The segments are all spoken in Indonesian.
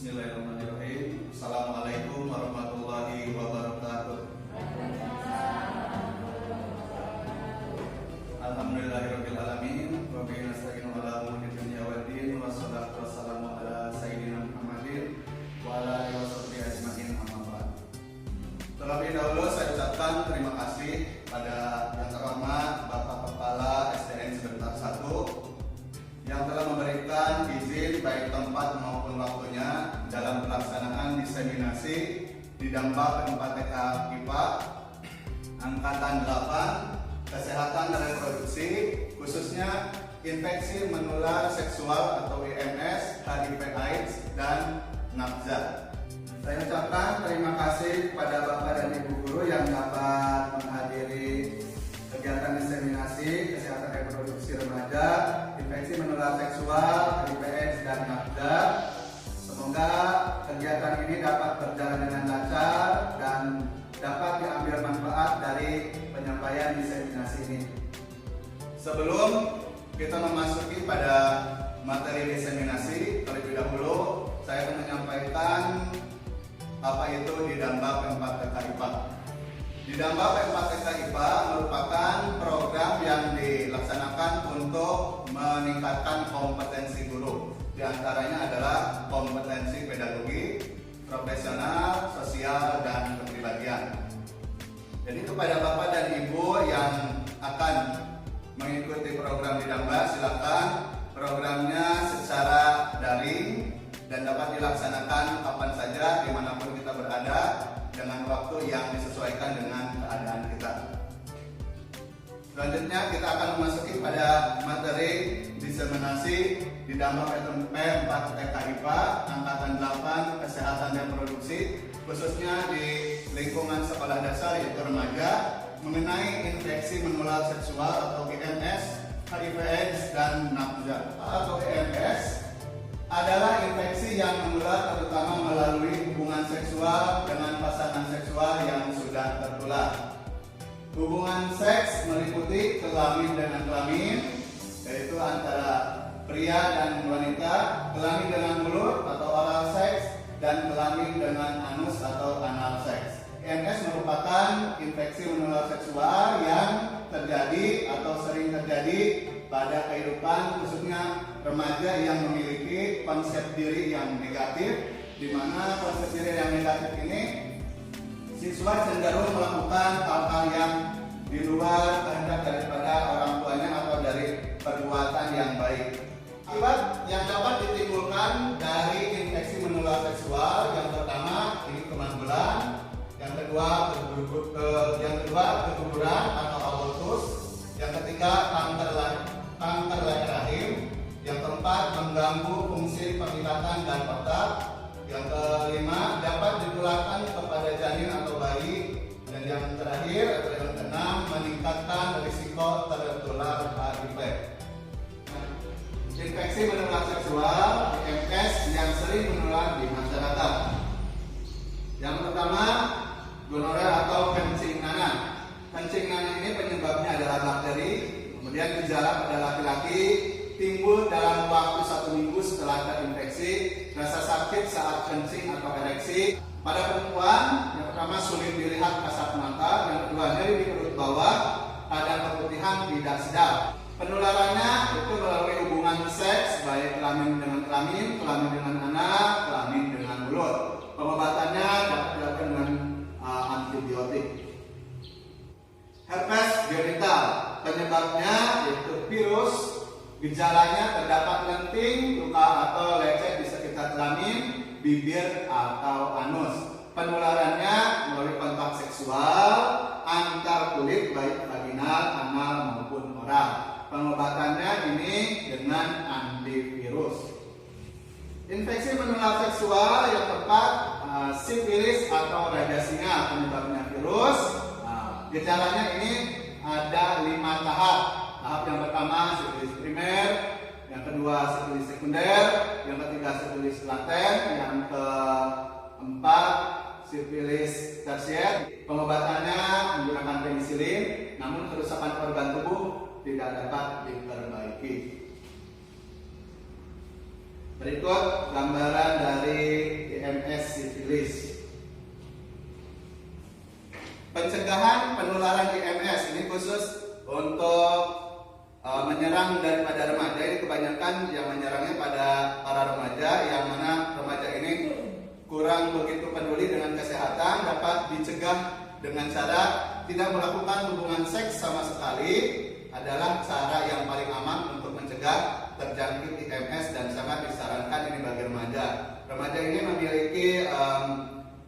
Bismillahirrahmanirrahim. Assalamualaikum warahmatullahi wabarakatuh. Alhamdulillahirabbil alamin wa bihi nasta'inu ala umuri dunya waddin wassalatu wassalamu ala sayyidina Muhammadin wa ala alihi washabbihi ajmain amma ba'd. Terlebih dahulu saya ucapkan terima kasih pada yang terhormat Bapak Kepala SDN Sebentar 1 yang telah memberikan izin baik tempat maupun waktunya dalam pelaksanaan diseminasi di Dampak 4 TK IPA Angkatan 8 Kesehatan dan Reproduksi, khususnya infeksi menular seksual atau IMS, HIV/AIDS, dan nafza. Saya ucapkan terima kasih kepada Bapak dan Ibu Guru yang dapat menghadiri kegiatan diseminasi kesehatan reproduksi remaja, infeksi menular seksual, HIV/AIDS, dan nafza. Semoga kegiatan ini dapat berjalan dengan lancar dan dapat diambil manfaat dari penyampaian diseminasi ini. Sebelum kita memasuki pada materi diseminasi, terlebih dahulu saya akan menyampaikan apa itu di Dampak 4 TK IPA. Di Dampak 4 TK IPA merupakan program yang dilaksanakan untuk meningkatkan kompetensi guru. Di antaranya adalah kompetensi pedagogi, profesional, sosial, dan kepribadian. Jadi kepada Bapak dan Ibu yang akan mengikuti program di Dampak, silakan programnya secara daring dan dapat dilaksanakan kapan saja dimanapun kita berada dengan waktu yang disesuaikan dengan keadaan kita. Selanjutnya kita akan memasuki pada materi diseminasi di Dampak 4 TK IPA Angkatan 8 Kesehatan dan Reproduksi, khususnya di lingkungan sekolah dasar yaitu remaja, mengenai infeksi menular seksual atau IMS, HIV/AIDS, dan nafza. Atau IMS adalah infeksi yang menular terutama melalui hubungan seksual dengan pasangan seksual yang sudah tertular. Hubungan seks meliputi kelamin dengan kelamin, yaitu antara pria dan wanita, kelamin dengan mulut atau oral seks, dan kelamin dengan anus atau anal seks. IMS merupakan infeksi menular seksual yang terjadi atau sering terjadi pada kehidupan khususnya remaja yang memiliki konsep diri yang negatif, di mana konsep diri yang negatif ini siswa cenderung melakukan hal-hal yang di luar kehendak daripada orang tuanya atau dari perbuatan yang baik. Akibat yang dapat ditimbulkan dari infeksi menular seksual, yang pertama ini kemandulan, yang kedua keguguran atau abortus, yang ketiga kanker leher rahim, yang keempat mengganggu fungsi penglihatan dan otak, yang kelima dapat ditularkan kepada janin atau bayi, dan yang terakhir atau yang keenam meningkatkan risiko tertular HIV. Infeksi menular seksual (IMS) yang sering menular di masyarakat. Yang pertama, gonorea atau kencing nanah. Kencing nanah ini penyebabnya adalah bakteri. Kemudian gejala pada laki-laki timbul dalam waktu 1 minggu setelah terinfeksi, rasa sakit saat kencing atau ereksi. Pada perempuan, yang pertama sulit dilihat kasat mata, yang kedua nyeri di perut bawah, radang keputihan tidak sedap. Penularannya itu melalui hubungan seks, baik kelamin dengan kelamin, kelamin dengan anak, kelamin dengan mulut. Pengobatannya dapat dilakukan dengan antibiotik. Herpes genital, penyebabnya yaitu virus. Gejalanya terdapat lenting, luka atau lecet di sekitar kelamin, bibir atau anus. Penularannya melalui kontak seksual antar kulit baik vaginal, anal maupun oral. Pengobatannya ini dengan antivirus. Infeksi menular seksual yang tepat sifilis atau raja singa, penyebabnya virus. Gejalanya ini ada 5 tahap. Tahap yang pertama sifilis primer, yang kedua sifilis sekunder, yang ketiga sifilis laten, yang keempat sifilis tersier. Pengobatannya menggunakan penisilin, namun kerusakan organ tubuh tidak dapat diperbaiki. Berikut gambaran dari menyerang daripada remaja ini kebanyakan yang menyerangnya pada para remaja, yang mana remaja ini kurang begitu peduli dengan kesehatan, dapat dicegah dengan cara tidak melakukan hubungan seks sama sekali, adalah cara yang paling aman untuk mencegah terjangkit IMS dan sangat disarankan ini bagi remaja. Remaja ini memiliki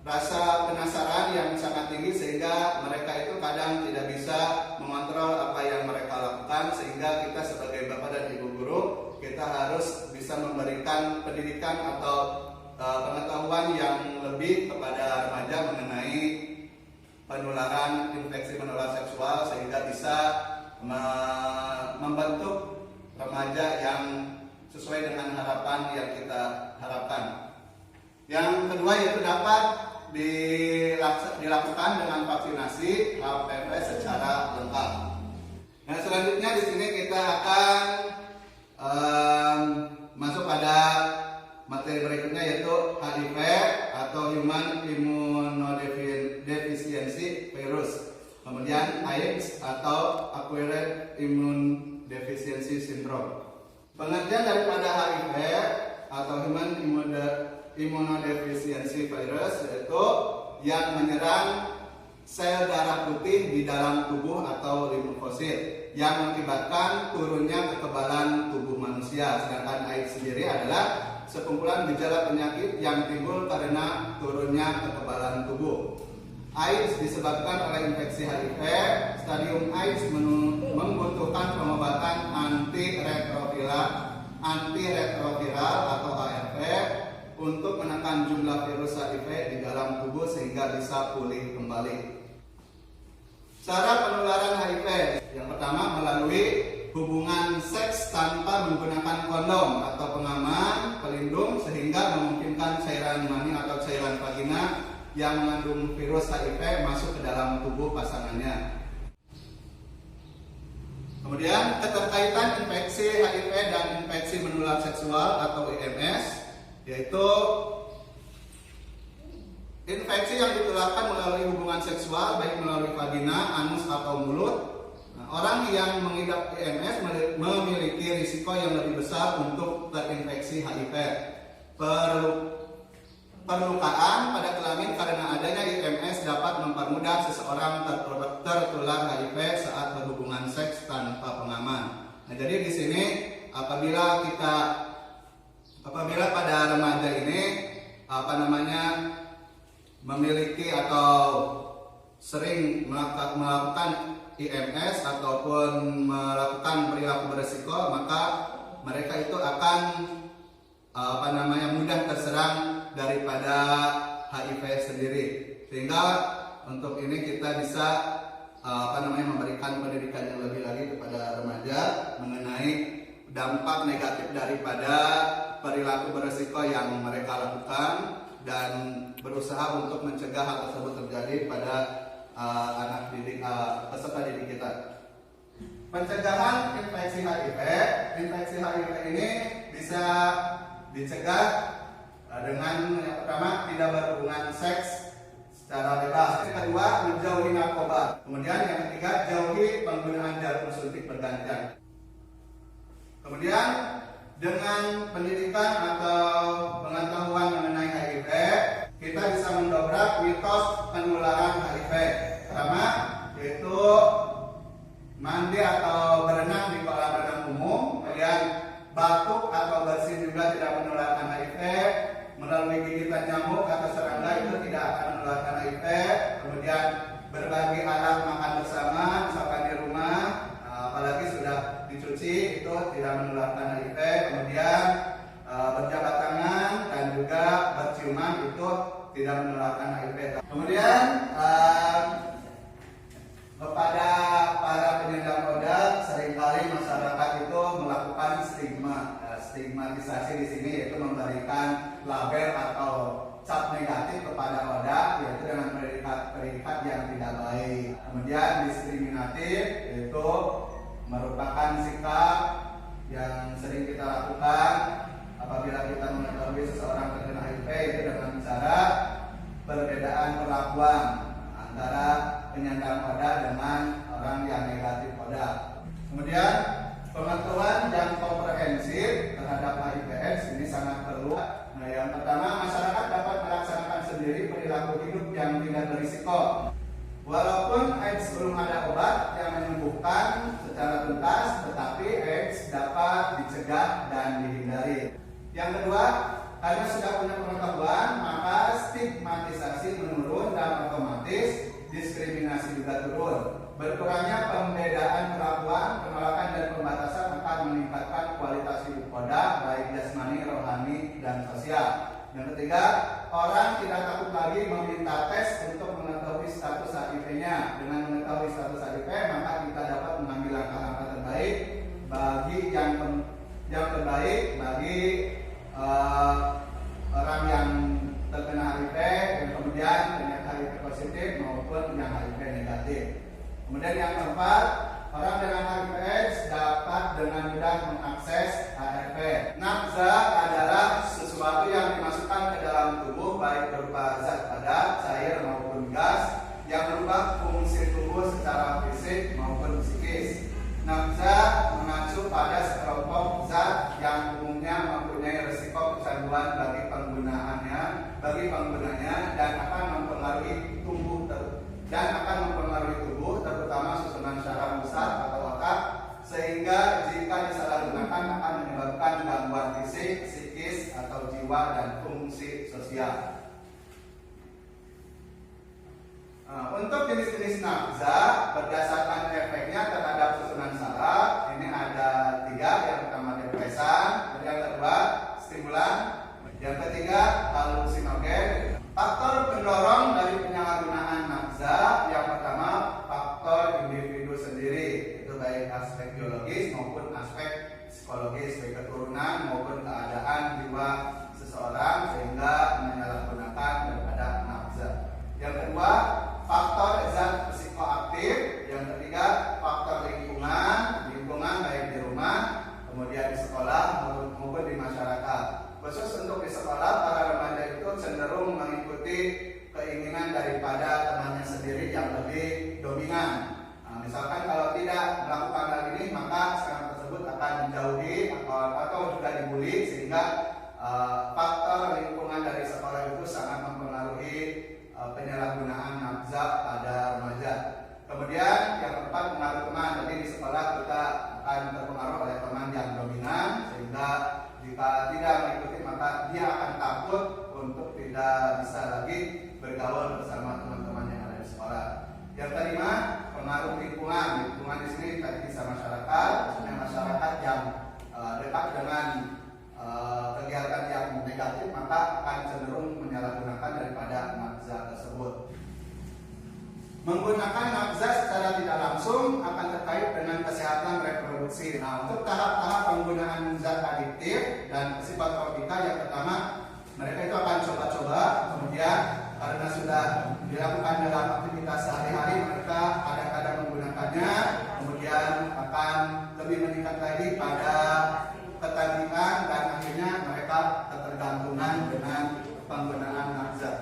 rasa penasaran yang sangat tinggi sehingga mereka itu kadang tidak bisa mengontrol apa yang mereka lakukan, sehingga kita sebagai bapak dan ibu guru kita harus bisa memberikan pendidikan atau pengetahuan yang lebih kepada remaja mengenai penularan infeksi menular seksual, sehingga bisa membentuk remaja yang sesuai dengan harapan yang kita harapkan. Yang kedua yaitu dapat dilakukan dengan vaksinasi HPV secara lengkap. Nah, selanjutnya di sini kita akan masuk pada materi berikutnya, yaitu HIV atau Human Immunodeficiency Virus. Kemudian AIDS atau Acquired Immune Deficiency Syndrome. Pengertian daripada HIV atau Human Immunodeficiency Virus yaitu yang menyerang sel darah putih di dalam tubuh atau limfosit yang mengakibatkan turunnya kekebalan tubuh manusia. Sedangkan AIDS sendiri adalah sekumpulan gejala penyakit yang timbul karena turunnya kekebalan tubuh. AIDS disebabkan oleh infeksi HIV. Stadium AIDS membutuhkan pengobatan antiretroviral atau ARV untuk menekan jumlah virus HIV di dalam tubuh sehingga bisa pulih kembali. Cara penularan HIV yang pertama melalui hubungan seks tanpa menggunakan kondom atau pengaman pelindung, sehingga memungkinkan cairan mani atau cairan vagina yang mengandung virus HIV masuk ke dalam tubuh pasangannya. Kemudian keterkaitan infeksi HIV dan infeksi menular seksual atau IMS, yaitu infeksi yang ditularkan melalui hubungan seksual baik melalui vagina, anus atau mulut. Orang yang mengidap IMS memiliki risiko yang lebih besar untuk terinfeksi HIV. Perlukaan pada kelamin karena adanya IMS dapat mempermudah seseorang tertular HIV saat berhubungan seks tanpa pengaman. Nah, jadi di sini apabila pada remaja ini memiliki atau sering melakukan IMS ataupun melakukan perilaku beresiko, maka mereka itu akan mudah terserang daripada HIV sendiri. Sehingga untuk ini kita bisa memberikan pendidikan yang lebih lagi kepada remaja mengenai dampak negatif daripada perilaku beresiko yang mereka lakukan dan berusaha untuk mencegah hal tersebut terjadi pada anak didik, peserta didik kita. Pencegahan infeksi HIV. Infeksi HIV ini bisa dicegah dengan yang pertama tidak berhubungan seks secara bebas. Yang kedua, menjauhi narkoba. Kemudian yang ketiga, jauhi penggunaan jarum suntik bergantian. Kemudian dengan pendidikan atau pengetahuan mengenai HIV, kita bisa mendobrak mitos penularan HIV. Pertama, yaitu mandi atau berenang di kolam renang umum. Kemudian batuk atau bersin juga tidak menularkan HIV. Melalui gigitan nyamuk atau serangga itu tidak akan menularkan HIV. Kemudian berbagi alat makan bersama, misalkan di rumah, apalagi sudah dicuci, itu tidak menularkan HIV. Kemudian berjabat tangan dan juga berciuman itu tidak menularkan HIV. Kemudian kepada para penyandang ODA, seringkali masyarakat itu melakukan stigmatisasi di sini, yaitu memberikan label atau cap negatif kepada ODA, yaitu dengan predikat yang tidak baik. Kemudian diskriminatif, yaitu merupakan sikap yang sering kita lakukan apabila kita mengetahui seseorang terkena HIV, itu dengan cara perbedaan perlakuan antara penyandang ODA dengan orang yang negatif ODA. Kemudian Pengetahuan yang komprehensif terhadap HIV/AIDS ini sangat perlu. Nah, yang pertama, masyarakat dapat melaksanakan sendiri perilaku hidup yang tidak berisiko. Walaupun AIDS belum ada obat yang menyembuhkan secara tuntas, tetapi AIDS dapat dicegah dan dihindari. Yang kedua, karena sudah punya pengetahuan, maka stigmatisasi menurun dan otomatis diskriminasi juga turun. Berkurangnya pembedaan perlakuan, penolakan dan pembatasan akan meningkatkan kualitas hidup koda, baik jasmani, rohani, dan sosial. Yang ketiga, orang tidak takut lagi meminta tes untuk mengetahui status HIV-nya. Dengan mengetahui status HIV, maka kita dapat mengambil langkah-langkah terbaik bagi yang terbaik bagi orang yang terkena HIV dan kemudian ternyata HIV positif maupun yang HIV negatif. Kemudian yang keempat, orang dengan HIV/AIDS dapat dengan mudah mengakses ARV. Nafza adalah sesuatu yang dimasukkan ke dalam tubuh baik berupa zat padat, cair maupun gas yang merubah fungsi tubuh secara fisik maupun psikis. Nafza mengacu pada sekelompok zat yang umumnya mempunyai risiko kecanduan bagi penggunanya dan akan mempengaruhi tubuh terutama susunan syaraf pusat atau otak, sehingga jika disalahgunakan akan menyebabkan gangguan fisik, psikis atau jiwa dan fungsi sosial. Untuk jenis-jenis nafza berdasarkan efeknya terhadap susunan saraf, ini ada 3. Yang pertama depresan, yang kedua stimulan, yang ketiga halusinogen. Faktor pendorong dari penyalahgunaan nafza, yang pertama faktor individu sendiri, itu baik aspek biologis maupun aspek psikologis, baik keturunan maupun keadaan jiwa seseorang sehingga menyalahgunakan daripada nafza. Yang kedua, faktor zat psikoaktif. Yang ketiga, faktor lingkungan baik di rumah, kemudian di sekolah maupun di masyarakat. Khusus untuk di sekolah, para remaja itu cenderung mengikuti keinginan daripada temannya sendiri yang lebih dominan. Misalkan kalau tidak melakukan hal ini, maka seorang tersebut akan dijauhi atau juga dibully, sehingga faktor lingkungan dari sekolah itu sangat mempengaruhi penyalahgunaan nafza pada remaja. Kemudian yang keempat, pengaruh teman. Jadi di sekolah kita akan terpengaruh oleh teman yang dominan, sehingga jika tidak mengikuti maka dia akan takut untuk tidak bisa lagi bergaul bersama teman-teman yang ada di sekolah. Yang kelima, pengaruh lingkungan. Lingkungan di sini tadi bisa masyarakat, maksudnya masyarakat yang dekat dengan kegiatan yang negatif, maka akan cenderung menyalahgunakan daripada nafza tersebut. Menggunakan nafza secara tidak langsung akan terkait dengan kesehatan reproduksi. Nah, untuk tahap-tahap penggunaan zat adiktif dan psikotropika, yang pertama mereka itu akan coba-coba, kemudian karena sudah dilakukan dalam aktivitas sehari-hari, mereka kadang-kadang menggunakannya, kemudian akan lebih meningkat lagi pada ketagihan dan akhirnya mereka ketergantungan dengan penggunaan nafza.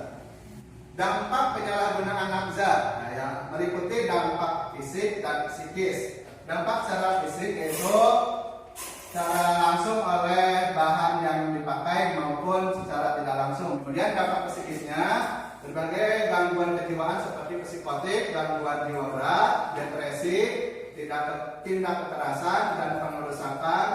Dampak penyalahgunaan nafza, yang meliputi dampak fisik dan psikis. Dampak secara fisik yaitu secara langsung oleh bahan yang dipakai maupun secara tidak langsung. Kemudian dampak psikisnya, berbagai gangguan kejiwaan seperti psikotik, gangguan jiwa berat, depresi, tindak kekerasan dan pengerusakan,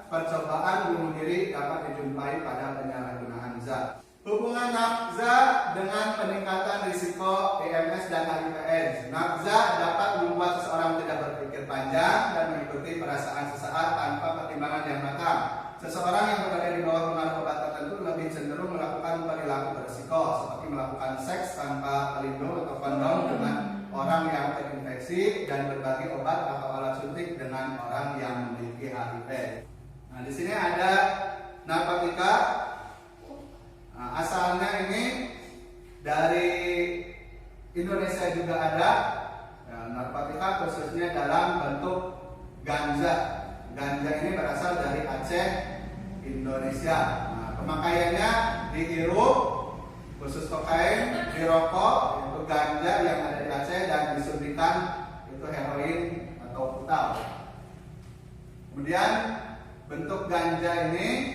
percobaan bunuh diri dapat dijumpai pada penyalahgunaan zat. Hubungan nafza dengan peningkatan risiko PMS dan HIV/AIDS. Nafza dapat membuat seseorang tidak berpikir panjang dan mengikuti perasaan sesaat tanpa pertimbangan yang matang. Seseorang yang berada di bawah pengaruh obat tertentu lebih cenderung melakukan perilaku berisiko, seperti melakukan seks tanpa pelindung atau kondom dengan orang yang terinfeksi dan berbagi obat atau alat suntik dengan orang yang memiliki HIV. Nah, di sini ada narkotika. Asalnya ini dari Indonesia juga ada. Narkotika khususnya dalam bentuk ganja. Ganja ini berasal dari Aceh, Indonesia. Pemakaiannya dihirup, khusus kokain, dirokok, itu ganja yang ada di Aceh, dan disuntikan itu heroin atau putal. Kemudian bentuk ganja ini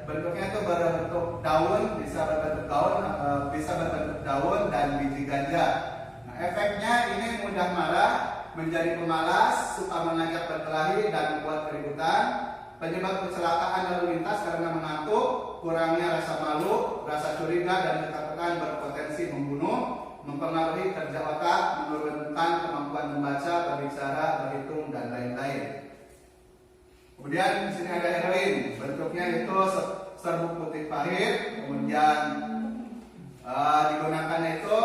bentuknya itu berbentuk daun, bisa berbentuk daun dan biji ganja. Nah, efeknya ini mudah marah, menjadi pemalas, suka mengajak berkelahi dan membuat keributan. Penyebab kecelakaan lalu lintas karena mengantuk, kurangnya rasa malu, rasa curiga dan ketakutan berpotensi membunuh, mempengaruhi kerja otak, menurunkan kemampuan membaca, berbicara, berhitung dan lain-lain. Kemudian di sini ada heroin, bentuknya itu serbuk putih pahit, kemudian digunakannya itu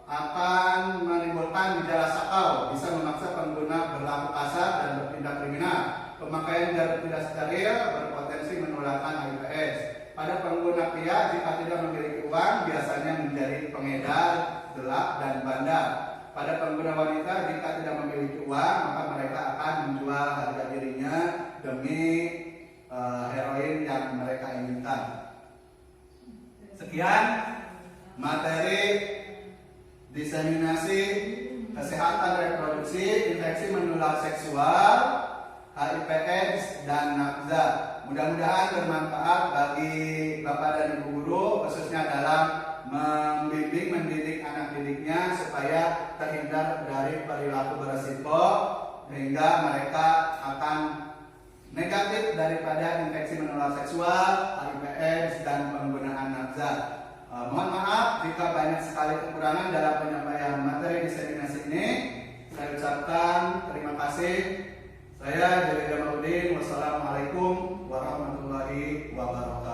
akan menimbulkan gejala sakau, bisa memaksa pengguna berlaku kasar dan bertindak kriminal. Pemakaian jarum tidak steril berpotensi menularkan HIV/AIDS. Pada pengguna pria, jika tidak memiliki uang, biasanya menjadi pengedar, gelap, dan bandar. Pada pengguna wanita, jika tidak memiliki uang, maka mereka akan menjual harga dirinya demi heroin yang mereka inginkan. Sekian materi diseminasi kesehatan reproduksi, infeksi menular seksual, HIV/AIDS, dan nafza. Mudah-mudahan bermanfaat bagi Bapak dan Ibu guru, khususnya dalam membimbing mendidik anak didiknya supaya terhindar dari perilaku beresiko, sehingga mereka akan negatif daripada infeksi menular seksual, HIV/AIDS, dan penggunaan nafza. Mohon maaf jika banyak sekali kekurangan dalam penyampaian materi diseminasi ini. Saya ucapkan terima kasih. Saya Jalil Jamaluddin. Wassalamualaikum warahmatullahi wabarakatuh.